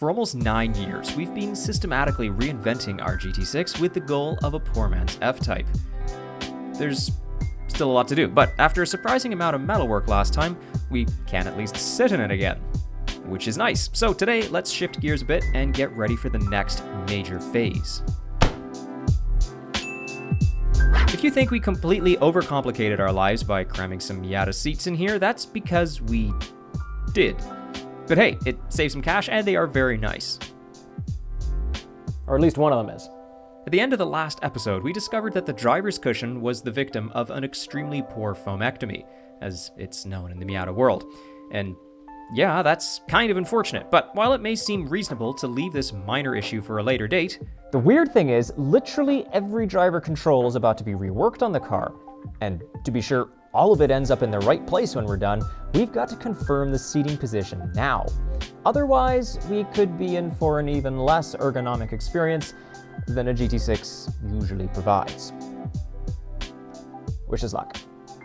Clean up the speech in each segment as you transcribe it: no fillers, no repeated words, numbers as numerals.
For almost 9 years, we've been systematically reinventing our GT6 with the goal of a poor man's F-Type. There's still a lot to do, but after a surprising amount of metalwork last time, we can at least sit in it again, which is nice. So today, let's shift gears a bit and get ready for the next major phase. If you think we completely overcomplicated our lives by cramming some Miata Seats in here, that's because we did. But hey, it saves some cash and they are very nice. Or at least one of them is. At the end of the last episode, we discovered that the driver's cushion was the victim of an extremely poor foamectomy, as it's known in the Miata world. And yeah, that's kind of unfortunate, but while it may seem reasonable to leave this minor issue for a later date, the weird thing is, literally every driver control is about to be reworked on the car. And to be sure all of it ends up in the right place when we're done, we've got to confirm the seating position now. Otherwise, we could be in for an even less ergonomic experience than a GT6 usually provides. Wish us luck.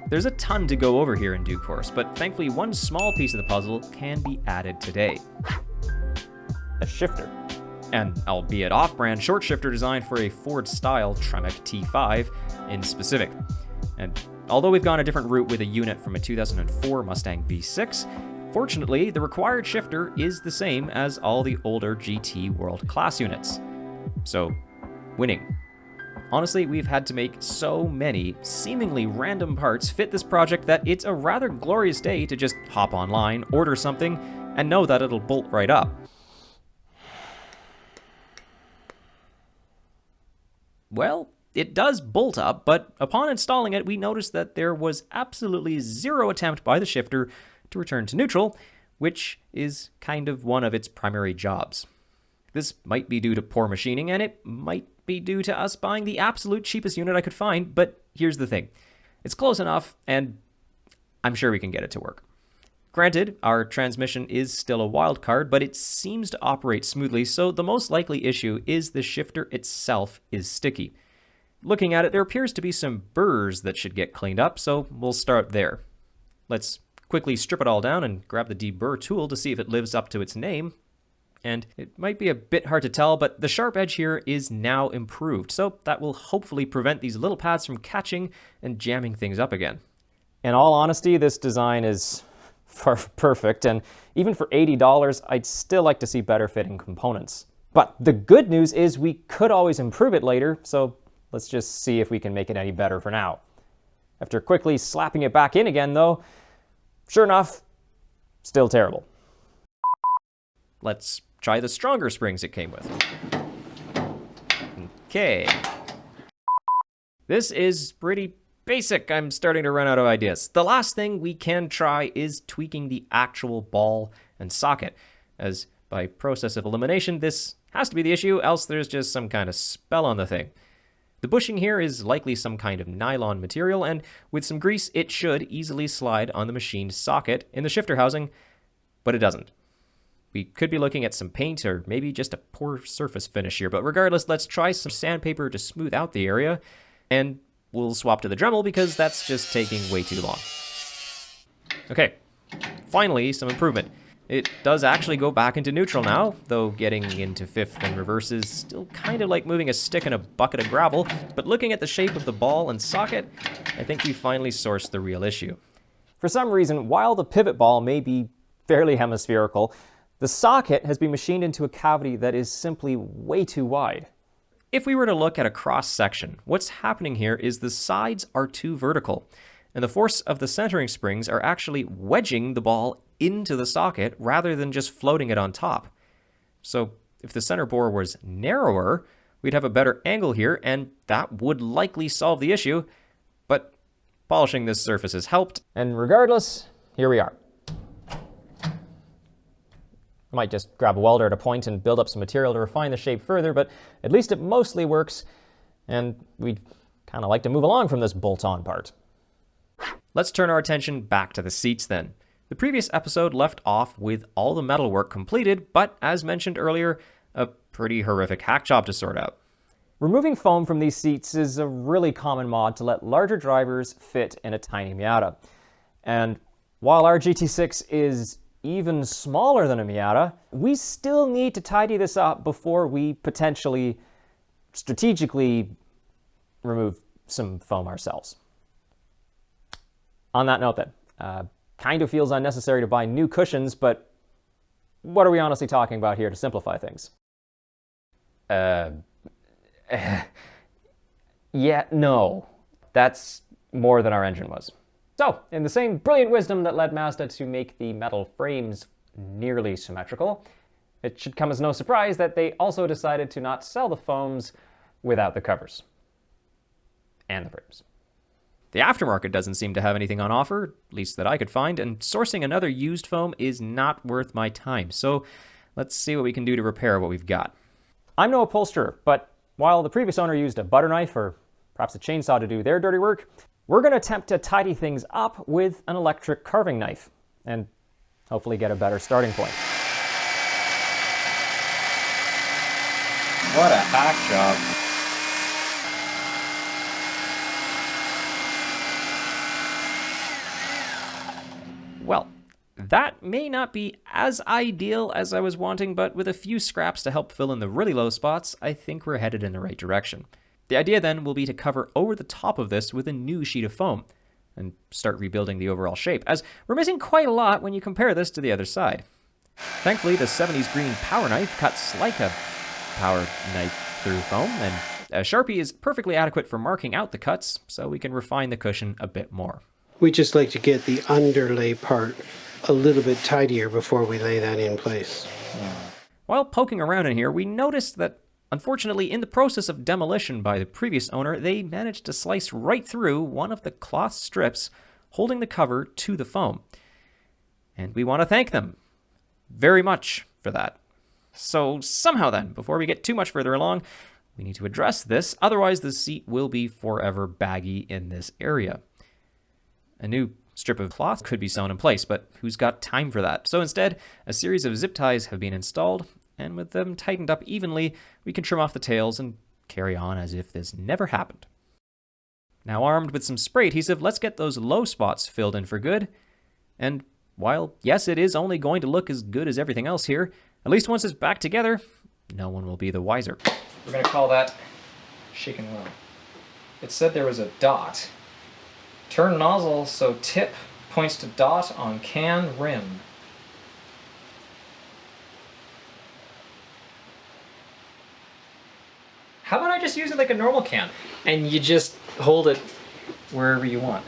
There's a ton to go over here in due course, but thankfully one small piece of the puzzle can be added today. A shifter. An albeit off-brand short shifter designed for a Ford-style Tremec T5 in specific. And although we've gone a different route with a unit from a 2004 Mustang V6, fortunately the required shifter is the same as all the older GT World Class units. So, winning. Honestly, we've had to make so many seemingly random parts fit this project that it's a rather glorious day to just hop online, order something, and know that it'll bolt right up. Well, it does bolt up, but upon installing it, we noticed that there was absolutely zero attempt by the shifter to return to neutral, which is kind of one of its primary jobs. This might be due to poor machining, and it might be due to us buying the absolute cheapest unit I could find, but here's the thing. It's close enough, and I'm sure we can get it to work. Granted, our transmission is still a wild card, but it seems to operate smoothly, so the most likely issue is the shifter itself is sticky. Looking at it, there appears to be some burrs that should get cleaned up, so we'll start there. Let's quickly strip it all down and grab the deburr tool to see if it lives up to its name. And it might be a bit hard to tell, but the sharp edge here is now improved, so that will hopefully prevent these little pads from catching and jamming things up again. In all honesty, this design is perfect, and even for $80, I'd still like to see better fitting components. But the good news is we could always improve it later, so let's just see if we can make it any better for now. After quickly slapping it back in again, though, sure enough, still terrible. Let's try the stronger springs it came with. Okay. This is pretty basic. I'm starting to run out of ideas. The last thing we can try is tweaking the actual ball and socket, as by process of elimination, this has to be the issue, else there's just some kind of spell on the thing. The bushing here is likely some kind of nylon material, and with some grease, it should easily slide on the machined socket in the shifter housing, but it doesn't. We could be looking at some paint or maybe just a poor surface finish here, but regardless, let's try some sandpaper to smooth out the area, and we'll swap to the Dremel because that's just taking way too long. Okay, finally, some improvement. It does actually go back into neutral now, though getting into fifth and reverse is still kind of like moving a stick in a bucket of gravel, but looking at the shape of the ball and socket, I think we finally sourced the real issue. For some reason, while the pivot ball may be fairly hemispherical, the socket has been machined into a cavity that is simply way too wide. If we were to look at a cross-section, what's happening here is the sides are too vertical, and the force of the centering springs are actually wedging the ball into the socket rather than just floating it on top. So if the center bore was narrower, we'd have a better angle here, and that would likely solve the issue, but polishing this surface has helped. And regardless, here we are. I might just grab a welder at a point and build up some material to refine the shape further, but at least it mostly works, and we'd kind of like to move along from this bolt-on part. Let's turn our attention back to the seats then. The previous episode left off with all the metalwork completed, but as mentioned earlier, a pretty horrific hack job to sort out. Removing foam from these seats is a really common mod to let larger drivers fit in a tiny Miata. And while our GT6 is even smaller than a Miata, we still need to tidy this up before we potentially strategically remove some foam ourselves. On that note then, kind of feels unnecessary to buy new cushions, but what are we honestly talking about here to simplify things? Yeah, no. That's more than our engine was. So, in the same brilliant wisdom that led Mazda to make the metal frames nearly symmetrical, it should come as no surprise that they also decided to not sell the foams without the covers. And the frames. The aftermarket doesn't seem to have anything on offer, at least that I could find, and sourcing another used foam is not worth my time. So, let's see what we can do to repair what we've got. I'm no upholsterer, but while the previous owner used a butter knife or perhaps a chainsaw to do their dirty work, we're going to attempt to tidy things up with an electric carving knife and hopefully get a better starting point. What a hack job. Well, that may not be as ideal as I was wanting, but with a few scraps to help fill in the really low spots, I think we're headed in the right direction. The idea then will be to cover over the top of this with a new sheet of foam and start rebuilding the overall shape, as we're missing quite a lot when you compare this to the other side. Thankfully, the 70s green power knife cuts like a power knife through foam, and a Sharpie is perfectly adequate for marking out the cuts, so we can refine the cushion a bit more. We just like to get the underlay part a little bit tidier before we lay that in place. While poking around in here, we noticed that, unfortunately, in the process of demolition by the previous owner, they managed to slice right through one of the cloth strips holding the cover to the foam. And we want to thank them very much for that. So somehow then, before we get too much further along, we need to address this, otherwise the seat will be forever baggy in this area. A new strip of cloth could be sewn in place, but who's got time for that? So instead, a series of zip ties have been installed, and with them tightened up evenly, we can trim off the tails and carry on as if this never happened. Now armed with some spray adhesive, let's get those low spots filled in for good. And while, yes, it is only going to look as good as everything else here, at least once it's back together, no one will be the wiser. We're going to call that shake and well. It said there was a dot. Turn nozzle so tip points to dot on can rim. How about I just use it like a normal can? And you just hold it wherever you want.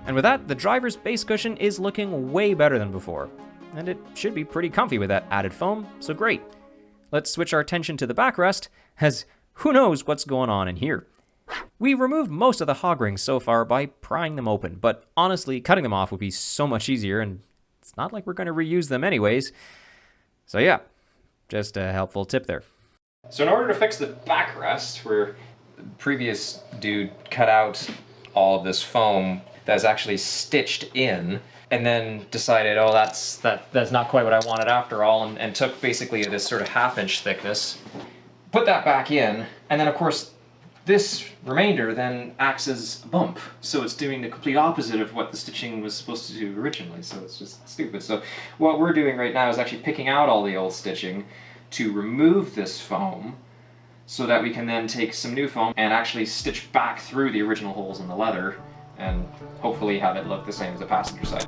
And with that, the driver's base cushion is looking way better than before. And it should be pretty comfy with that added foam, so great. Let's switch our attention to the backrest, as who knows what's going on in here. We removed most of the hog rings so far by prying them open, but honestly, cutting them off would be so much easier, and it's not like we're going to reuse them anyways. So yeah, just a helpful tip there. So in order to fix the backrest, where the previous dude cut out all of this foam that's actually stitched in, and then decided, oh, that's not quite what I wanted after all, and took basically this sort of half-inch thickness, put that back in, and then of course this remainder then acts as a bump, so it's doing the complete opposite of what the stitching was supposed to do originally, so it's just stupid. So what we're doing right now is actually picking out all the old stitching to remove this foam, so that we can then take some new foam and actually stitch back through the original holes in the leather, and hopefully have it look the same as the passenger side.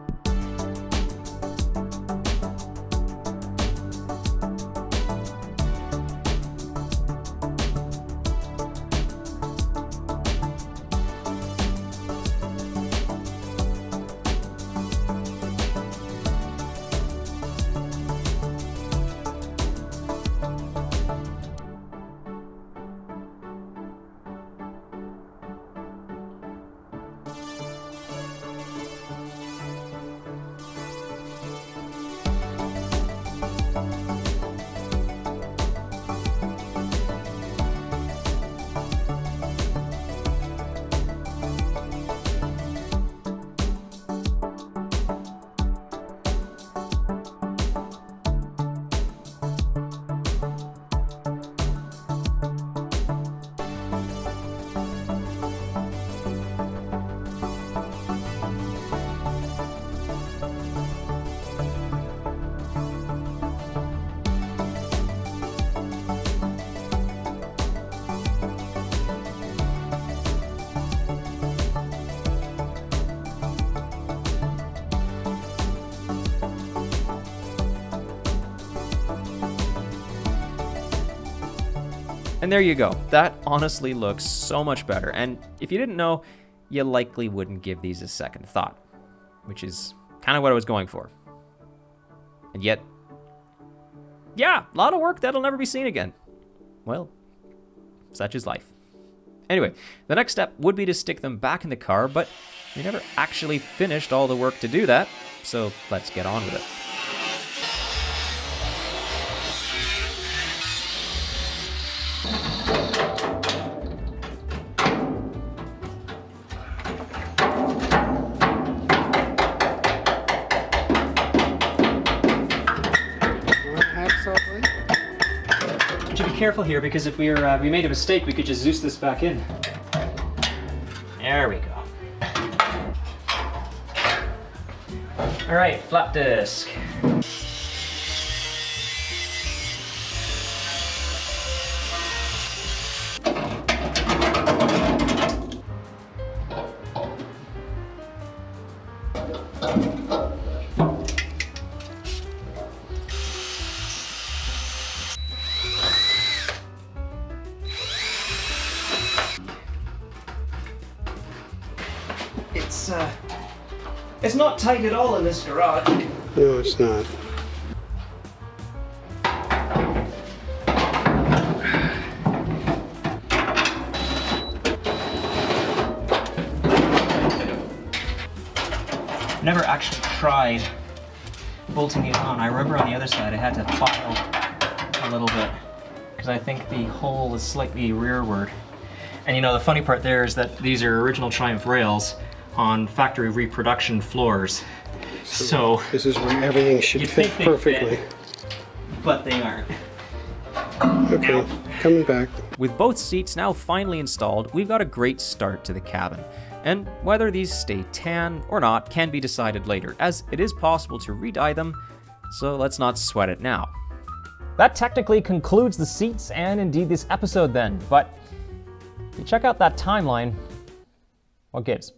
And there you go. That honestly looks so much better. And if you didn't know, you likely wouldn't give these a second thought, which is kind of what I was going for. And yet, yeah, a lot of work that'll never be seen again. Well, such is life. Anyway, the next step would be to stick them back in the car, but we never actually finished all the work to do that, so let's get on with it. Careful here, because if we made a mistake, we could just Zeus this back in. There we go. All right, flat disc. It's not tight at all in this garage. No, it's not. Never actually tried bolting it on. I remember on the other side I had to file a little bit because I think the hole is slightly rearward. And you know, the funny part there is that these are original Triumph rails on factory reproduction floors. So this is where everything should fit perfectly. But they aren't. Okay, coming back. With both seats now finally installed, we've got a great start to the cabin. And whether these stay tan or not can be decided later, as it is possible to re-dye them, so let's not sweat it now. That technically concludes the seats and indeed this episode then, but if you check out that timeline, what gives?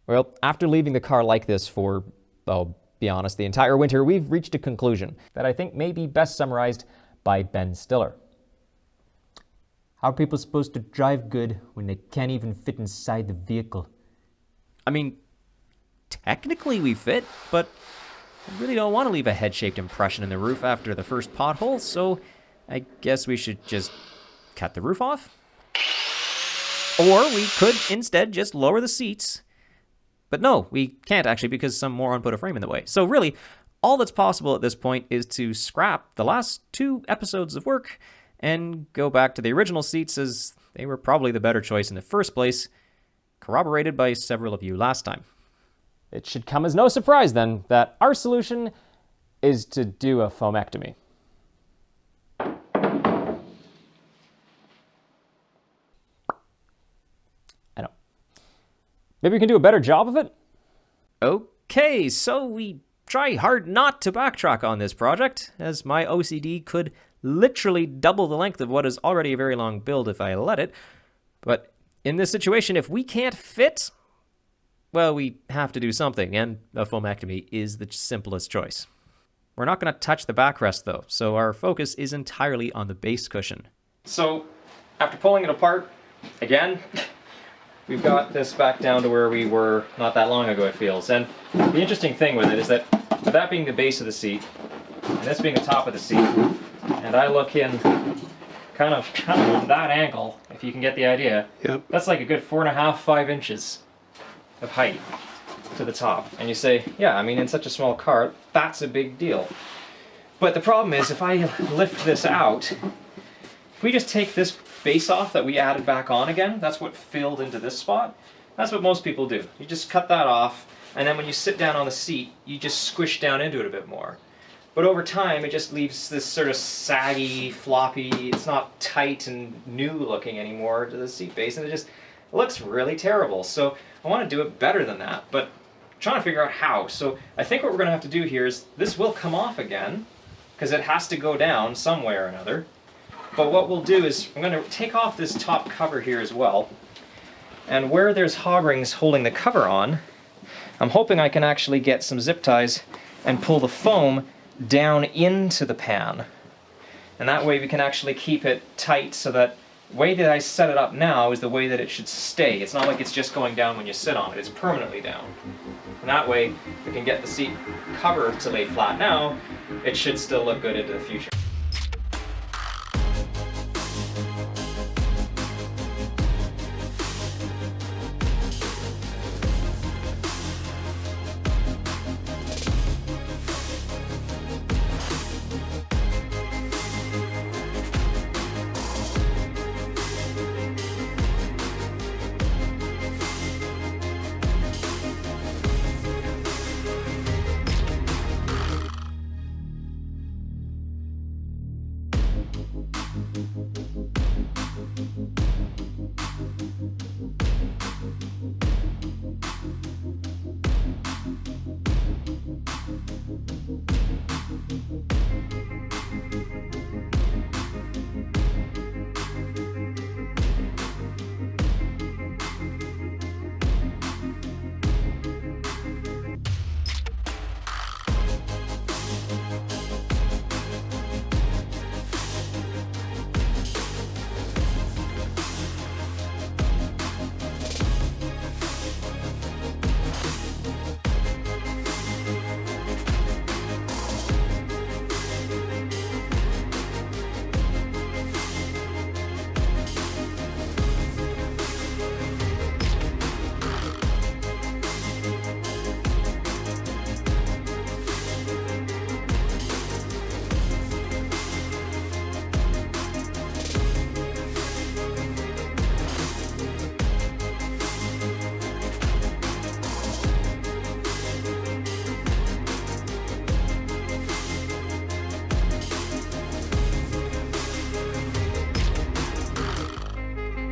Well, after leaving the car like this for, I'll be honest, the entire winter, we've reached a conclusion that I think may be best summarized by Ben Stiller. How are people supposed to drive good when they can't even fit inside the vehicle? I mean, technically we fit, but I really don't want to leave a head-shaped impression in the roof after the first pothole, so I guess we should just cut the roof off? Or we could instead just lower the seats. But no, we can't actually because some moron put a frame in the way. So really, all that's possible at this point is to scrap the last 2 episodes of work and go back to the original seats as they were probably the better choice in the first place, corroborated by several of you last time. It should come as no surprise then that our solution is to do a foamectomy. I know. Maybe we can do a better job of it? Okay, so we try hard not to backtrack on this project, as my OCD could literally double the length of what is already a very long build if I let it. But in this situation, if we can't fit, well, we have to do something, and a foamectomy is the simplest choice. We're not going to touch the backrest though, so our focus is entirely on the base cushion. So, after pulling it apart, again, we've got this back down to where we were not that long ago, it feels. And the interesting thing with it is that, with that being the base of the seat, and this being the top of the seat, and I look in kind of that angle, if you can get the idea, Yep. that's like a good 4.5, 5 inches of height to the top. And you say, yeah, I mean, in such a small car, that's a big deal. But the problem is, if I lift this out, if we just take this base off that we added back on again, that's what filled into this spot, that's what most people do. You just cut that off, and then when you sit down on the seat, you just squish down into it a bit more. But over time, it just leaves this sort of saggy, floppy, it's not tight and new looking anymore to the seat base, and it looks really terrible. So I want to do it better than that, but I'm trying to figure out how. So I think what we're going to have to do here is, this will come off again, because it has to go down some way or another. But what we'll do is, I'm going to take off this top cover here as well, and where there's hog rings holding the cover on, I'm hoping I can actually get some zip ties and pull the foam down into the pan. And that way we can actually keep it tight so that the way that I set it up now is the way that it should stay. It's not like it's just going down when you sit on it, it's permanently down. And that way we can get the seat cover to lay flat now, it should still look good into the future.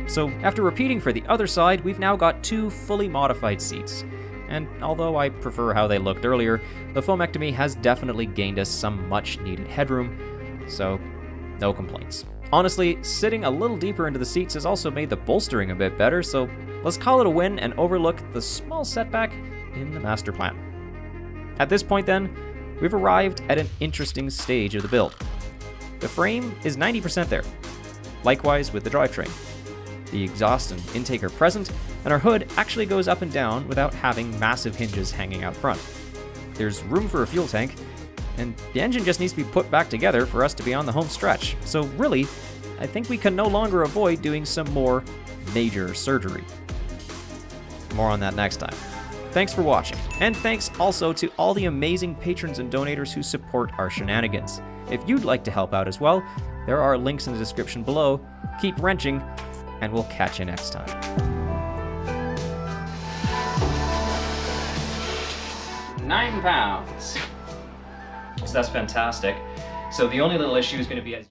So after repeating for the other side, we've now got 2 fully modified seats. And although I prefer how they looked earlier, the foamectomy has definitely gained us some much needed headroom, so no complaints. Honestly, sitting a little deeper into the seats has also made the bolstering a bit better, so let's call it a win and overlook the small setback in the master plan. At this point then, we've arrived at an interesting stage of the build. The frame is 90% there, likewise with the drivetrain. The exhaust and intake are present, and our hood actually goes up and down without having massive hinges hanging out front. There's room for a fuel tank, and the engine just needs to be put back together for us to be on the home stretch. So really, I think we can no longer avoid doing some more major surgery. More on that next time. Thanks for watching, and thanks also to all the amazing patrons and donators who support our shenanigans. If you'd like to help out as well, there are links in the description below. Keep wrenching, and we'll catch you next time. 9 pounds. So that's fantastic. So the only little issue is going to be as